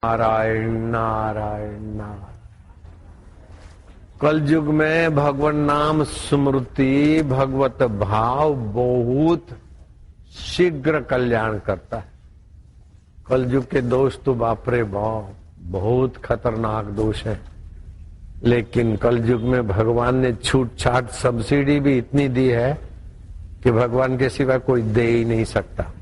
नारायण नारायण नारायण। कलयुग में भगवान नाम स्मृति भगवत भाव बहुत शीघ्र कल्याण करता है। कलयुग के दोष तो बापरे बाप बहुत खतरनाक दोष है, लेकिन कलयुग में भगवान ने छूट छाट सब्सिडी भी इतनी दी है कि भगवान के सिवा कोई दे ही नहीं सकता।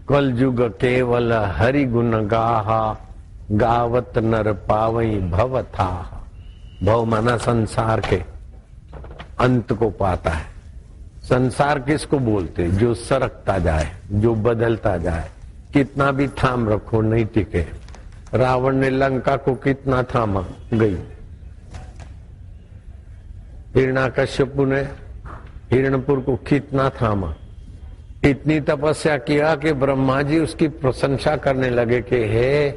कलयुग केवल हरि गुण गाहा गावत नर पावई भव था। भव माना संसार के अंत को पाता है। संसार किसको बोलते? जो सरकता जाए, जो बदलता जाए। कितना भी थाम रखो नहीं टिके। रावण ने लंका को कितना थामा, गई। हिरण्याकश्यपु ने हिरणपुर को कितना थामा। इतनी तपस्या किया कि ब्रह्मा जी उसकी प्रशंसा करने लगे कि हे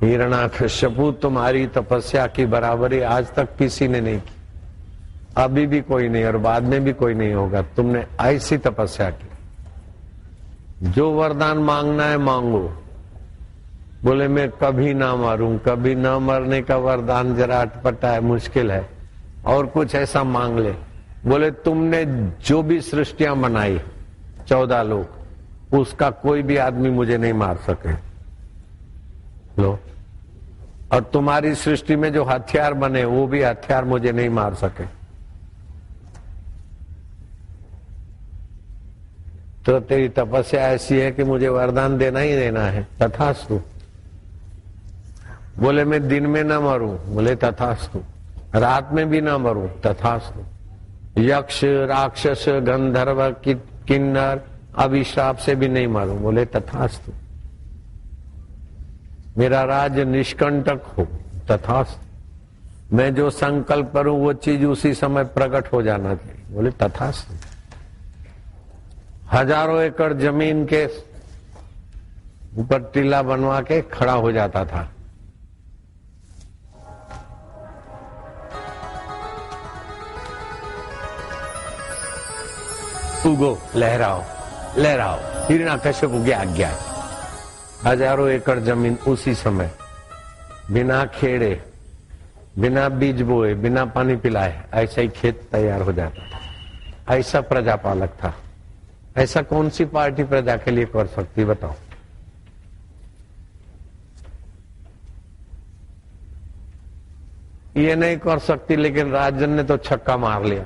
हिरण्याकश्यपु, तुम्हारी तपस्या की बराबरी आज तक किसी ने नहीं की, अभी भी कोई नहीं और बाद में भी कोई नहीं होगा। तुमने ऐसी तपस्या की। जो वरदान मांगना है मांगो। बोले मैं कभी ना मरूं। कभी ना मरने का वरदान जरा अटपटा है, मुश्किल है, और कुछ ऐसा मांग ले। बोले तुमने जो भी सृष्टियां बनाई 14 लोग, उसका कोई भी आदमी मुझे नहीं मार सके। लो, और तुम्हारी सृष्टि में जो हथियार बने वो भी हथियार मुझे नहीं मार सके। तो तेरी तपस्या ऐसी है कि मुझे वरदान देना ही देना है। तथास्तु। बोले मैं दिन में ना मरूं। बोले तथास्तु। रात में भी ना मरूं। तथास्तु। यक्ष राक्षस गंधर्व किन्नर अभिशाप से भी नहीं मरूं। बोले तथास्तु। मेरा राज निष्कंटक हो। तथास्तु। मैं जो संकल्प करूं वो चीज उसी समय प्रकट हो जाना चाहिए। बोले तथास्तु। हजारों एकड़ जमीन के ऊपर टीला बनवा के खड़ा हो जाता था। उगो, लहराओ लहराओ। हिरण्याकश्यपु की आज्ञा। हजारों एकड़ जमीन उसी समय बिना खेड़े, बिना बीज बोए, बिना पानी पिलाए ऐसा ही खेत तैयार हो जाता था। ऐसा प्रजापालक था। ऐसा कौन सी पार्टी प्रजा के लिए कर सकती, बताओ? ये नहीं कर सकती, लेकिन राजन ने तो छक्का मार लिया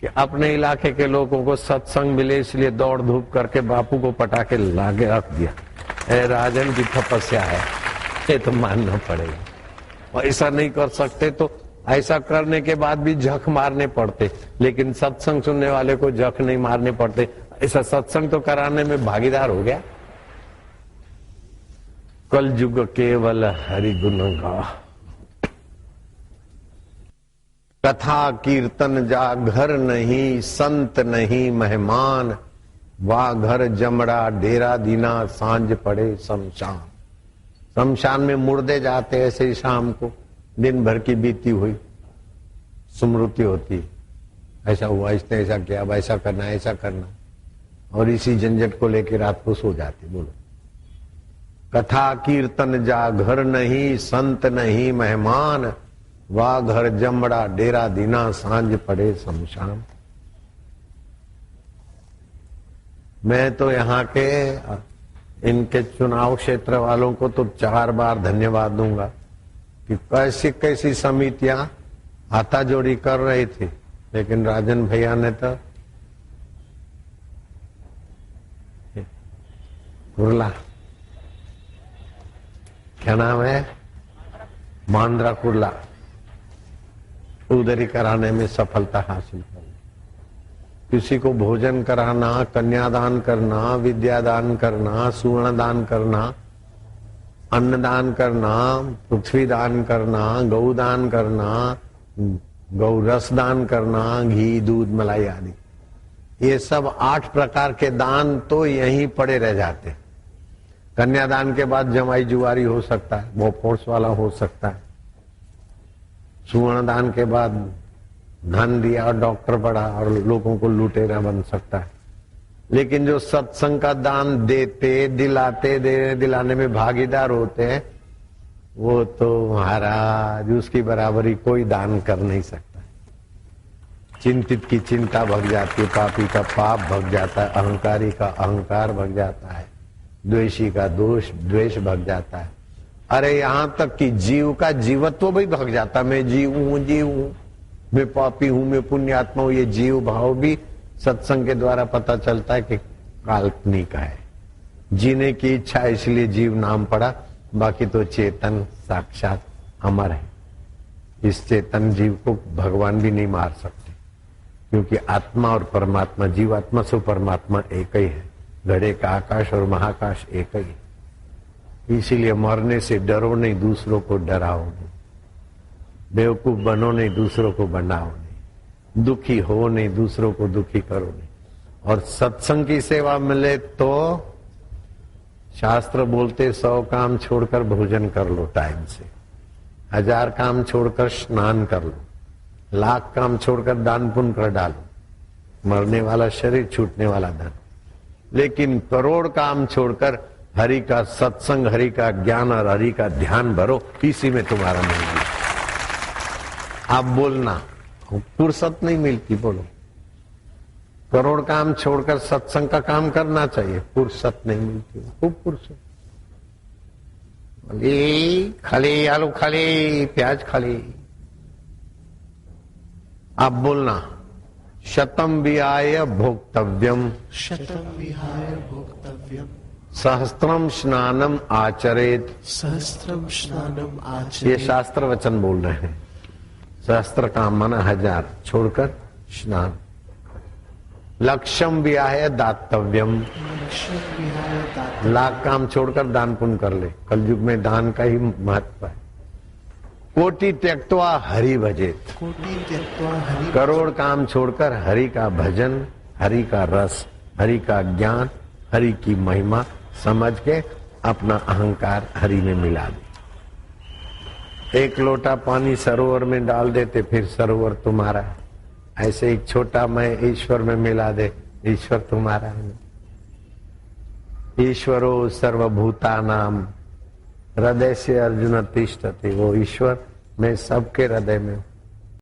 कि अपने इलाके के लोगों को सत्संग मिले, इसलिए दौड़ धूप करके बापू को पटा के लागे रख दिया। राजन की तपस्या है, ये तो मानना पड़ेगा। और ऐसा नहीं कर सकते तो ऐसा करने के बाद भी झक मारने पड़ते, लेकिन सत्संग सुनने वाले को झक नहीं मारने पड़ते। ऐसा सत्संग तो कराने में भागीदार हो गया। कल युग केवल हरि गुण गा। कथा कीर्तन जा घर नहीं, संत नहीं मेहमान। वाह घर जमड़ा डेरा दीना, सांझ पड़े शमशान। शमशान में मुर्दे जाते ऐसे ही शाम को, दिन भर की बीती हुई स्मृति होती। ऐसा हुआ, इसने ऐसा किया, अब ऐसा करना, ऐसा करना, और इसी झंझट को लेकर रात को सो जाती। बोलो, कथा कीर्तन जा घर नहीं, संत नहीं मेहमान। वाह घर जमड़ा डेरा दीना, सांझ पड़े शमशान। मैं तो यहाँ के इनके चुनाव क्षेत्र वालों को तो 4 बार धन्यवाद दूंगा कि कैसी कैसी समितियां हाथाजोड़ी कर रही थी, लेकिन राजन भैया ने तो कुर्ला, क्या नाम है, मांद्रा कुर्ला, उधरी कराने में सफलता हासिल कर। किसी को भोजन कराना, कन्यादान करना, विद्यादान करना, सुवर्ण दान करना, अन्नदान करना, पृथ्वी दान करना, गौदान करना, गौ रस दान करना, घी दूध मलाई आदि, ये सब 8 प्रकार के दान तो यहीं पड़े रह जाते। कन्यादान के बाद जमाई जुआरी हो सकता है, वो फोर्स वाला हो सकता है। सुवर्ण दान के बाद धन दिया और डॉक्टर पढ़ा और लोगों को लुटेरा बन सकता है। लेकिन जो सत्संग का दान देते, दिलाते, देने दिलाने में भागीदार होते हैं, वो तो महाराज उसकी बराबरी कोई दान कर नहीं सकता। चिंतित की चिंता भग जाती है, पापी का पाप भग जाता है, अहंकारी का अहंकार भग जाता है, द्वेषी का द्वेष भग जाता है। अरे यहां तक कि जीव का जीवत्व भी भग जाता। मैं जीव हूं, मैं पापी हूं, मैं पुण्यात्मा हूं। ये जीव भाव भी सत्संग के द्वारा पता चलता है कि काल्पनिक है। जीने की इच्छा इसलिए जीव नाम पड़ा, बाकी तो चेतन साक्षात अमर है। इस चेतन जीव को भगवान भी नहीं मार सकते, क्योंकि आत्मा और परमात्मा, जीवात्मा से परमात्मा एक ही है। घड़े का आकाश और महाकाश एक ही है। इसीलिए मरने से डरो नहीं, दूसरों को डराओ नहीं। बेवकूफ बनो नहीं, दूसरों को बनाओ नहीं। दुखी हो नहीं, दूसरों को दुखी करो नहीं। और सत्संग की सेवा मिले तो शास्त्र बोलते 100 काम छोड़कर भोजन कर लो टाइम से, 1000 काम छोड़कर स्नान कर लो, 1,00,000 काम छोड़कर दान पुण्य कर डालो। मरने वाला शरीर, छूटने वाला धन। लेकिन करोड़ काम छोड़कर हरि का सत्संग, हरि का ज्ञान और हरि का ध्यान भरो, इसी में तुम्हारा मन है। आप बोलना, फुर्सत नहीं मिलती, बोलो। करोड़ काम छोड़कर सत्संग का काम करना चाहिए, फुर्सत नहीं मिलती, खूब फुर्सत। खाली आलू खाली, प्याज खाली। आप बोलना, शतम विहाय भोक्तव्यम, शतम विहाय भोक्तव्यम, सहस्त्रम स्नानम आचरेत, सहस्त्रम स्नानम आचरेत। ये शास्त्र वचन बोल रहे हैं। सहस्त्र काम माना 1000 छोड़कर स्नान। लक्ष्यम विहाय दातव्यम, लक्ष्यम विहाय दातव्यम, 1,00,000 काम छोड़कर दान पुण्य कर ले। कलयुग में दान का ही महत्व है। कोटि त्यक्त्वा हरि भजेत, कोटि त्यक्त्वा हरि, करोड़ काम छोड़कर हरि का भजन, हरि का रस, हरि का ज्ञान, हरि की महिमा समझ के अपना अहंकार हरि में मिला दे। 1 लोटा पानी सरोवर में डाल देते, फिर सरोवर तुम्हारा है। ऐसे एक छोटा मैं ईश्वर में मिला दे, ईश्वर तुम्हारा है। ईश्वरो सर्वभूतानाम हृदय से अर्जुन तिष्ठति। वो ईश्वर मैं सबके हृदय में हूं।